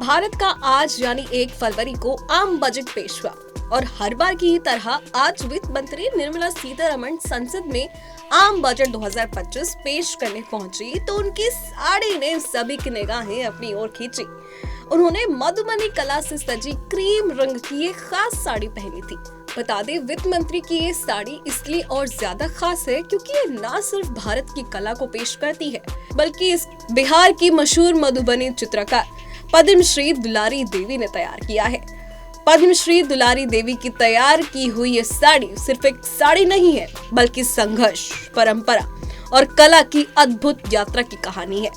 भारत का आज यानी 1 फरवरी को आम बजट पेश हुआ और हर बार की तरह आज वित्त मंत्री निर्मला सीतारमण संसद में आम बजट 2025 पेश करने पहुंची तो उनकी साड़ी ने सभी की निगाहें अपनी ओर खींची। उन्होंने मधुबनी कला से सजी क्रीम रंग की एक खास साड़ी पहनी थी। बता दें, वित्त मंत्री की ये साड़ी इसलिए और ज्यादा खास है क्योंकि ये न सिर्फ भारत की कला को पेश करती है बल्कि इस बिहार की मशहूर मधुबनी चित्रकार पद्मश्री दुलारी देवी ने तैयार किया है। पद्मश्री दुलारी देवी की तैयार की हुई ये साड़ी सिर्फ एक साड़ी नहीं है बल्कि संघर्ष, परंपरा और कला की अद्भुत यात्रा की कहानी है।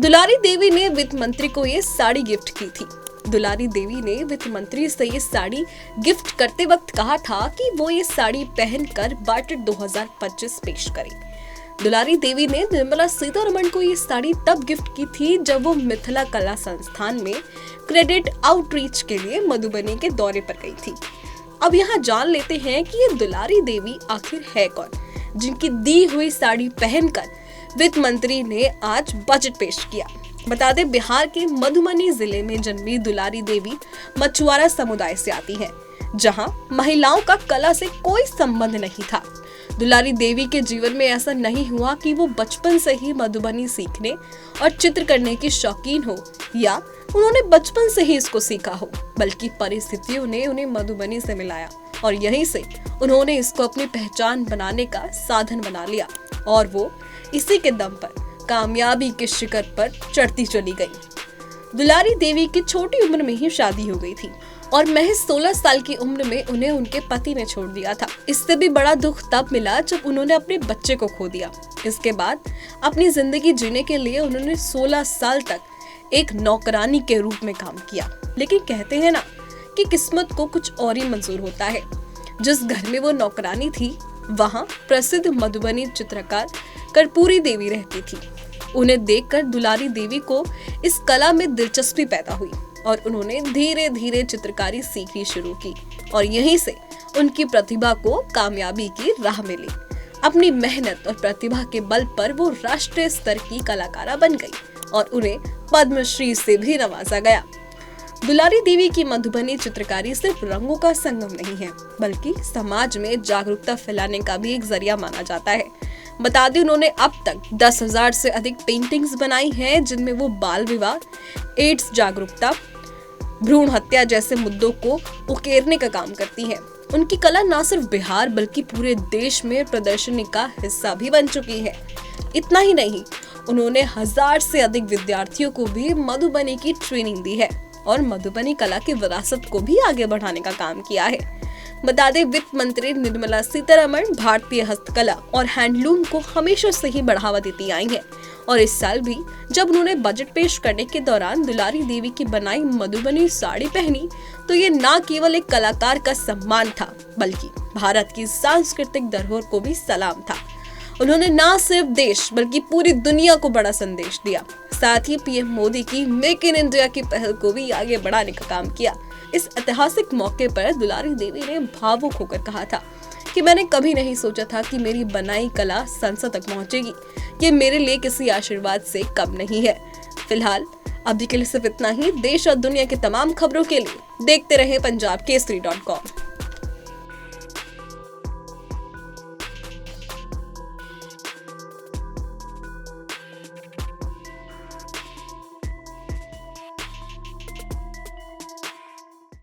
दुलारी देवी ने वित्त मंत्री को ये साड़ी गिफ्ट की थी। दुलारी देवी ने वित्त मंत्री से ये साड़ी गिफ्ट करते वक्त कहा था कि वो ये साड़ी पहनकर बजट 2025 पेश करें। दुलारी देवी ने निर्मला सीतारमण को ये साड़ी तब गिफ्ट की थी जब वो मिथिला कला संस्थान में क्रेडिट आउटरीच के लिए मधुबनी के दौरे पर गई थी। अब यहाँ जान लेते हैं कि ये दुलारी देवी आखिर है कौन, जिनकी दी हुई साड़ी पहनकर वित्त मंत्री ने आज बजट पेश किया। बता दें, बिहार के मधुबनी जिले में जन्मी दुलारी देवी मछुआरा समुदाय से आती हैं, जहां महिलाओं का कला से कोई संबंध नहीं था। दुलारी देवी के जीवन में ऐसा नहीं हुआ कि वो बचपन से ही मधुबनी सीखने और चित्र करने की शौकीन हो या उन्होंने बचपन से ही इसको सीखा हो, बल्कि परिस्थितियों ने उन्हें मधुबनी से मिलाया और यहीं से उन्होंने इसको अपनी पहचान बनाने का साधन बना लिया और वो इसी के दम पर कामयाबी के शिखर पर चढ़ती चली गई। दुलारी देवी की छोटी उम्र में ही शादी हो गई थी और महज 16 साल की उम्र में उन्हें उनके पति ने छोड़ दिया था। इससे भी बड़ा दुख तब मिला जब उन्होंने अपने बच्चे को खो दिया। इसके बाद अपनी जिंदगी जीने के लिए उन्होंने 16 साल तक एक नौकरानी के रूप में काम किया। लेकिन कहते हैं ना कि किस्मत को कुछ और ही मंजूर होता है। जिस घर में वो नौकरानी थी वहाँ प्रसिद्ध मधुबनी चित्रकार कर्पूरी देवी रहती थी। उन्हें देखकर दुलारी देवी को इस कला में दिलचस्पी पैदा हुई और उन्होंने धीरे धीरे चित्रकारी सीखनी शुरू की और यहीं से उनकी प्रतिभा को कामयाबी की राह मिली। अपनी मेहनत और प्रतिभा के बल पर वो राष्ट्रीय स्तर की कलाकारा बन गई और उन्हें पद्मश्री से भी नवाजा गया। दुलारी देवी की मधुबनी चित्रकारी सिर्फ रंगों का संगम नहीं है बल्कि समाज में जागरूकता फैलाने का भी एक जरिया माना जाता है। बता दें, उन्होंने अब तक 10,000 से अधिक पेंटिंग्स बनाई हैं जिनमें वो बाल विवाह, एड्स जागरूकता, भ्रूण हत्या जैसे मुद्दों को उकेरने का काम करती है। उनकी कला न सिर्फ बिहार बल्कि पूरे देश में प्रदर्शनी का हिस्सा भी बन चुकी है। इतना ही नहीं, उन्होंने 1000 से अधिक विद्यार्थियों को भी मधुबनी की ट्रेनिंग दी है और मधुबनी कला की विरासत को भी आगे बढ़ाने का काम किया है। बता दें, वित्त मंत्री निर्मला सीतारमण भारतीय हस्तकला और हैंडलूम को हमेशा से ही बढ़ावा देती आई हैं और इस साल भी जब उन्होंने बजट पेश करने के दौरान दुलारी देवी की बनाई मधुबनी साड़ी पहनी तो ये न केवल एक कलाकार का सम्मान था बल्कि भारत की सांस्कृतिक धरोहर को भी सलाम था। उन्होंने न सिर्फ देश बल्कि पूरी दुनिया को बड़ा संदेश दिया। साथ ही पीएम मोदी की मेक इन इंडिया की पहल को भी आगे बढ़ाने का काम किया। इस ऐतिहासिक मौके पर दुलारी देवी ने भावुक होकर कहा था कि मैंने कभी नहीं सोचा था कि मेरी बनाई कला संसद तक पहुंचेगी। ये मेरे लिए किसी आशीर्वाद से कम नहीं है। फिलहाल अभी के लिए सिर्फ इतना ही। देश और दुनिया की तमाम खबरों के लिए देखते रहे पंजाब केसरी.com।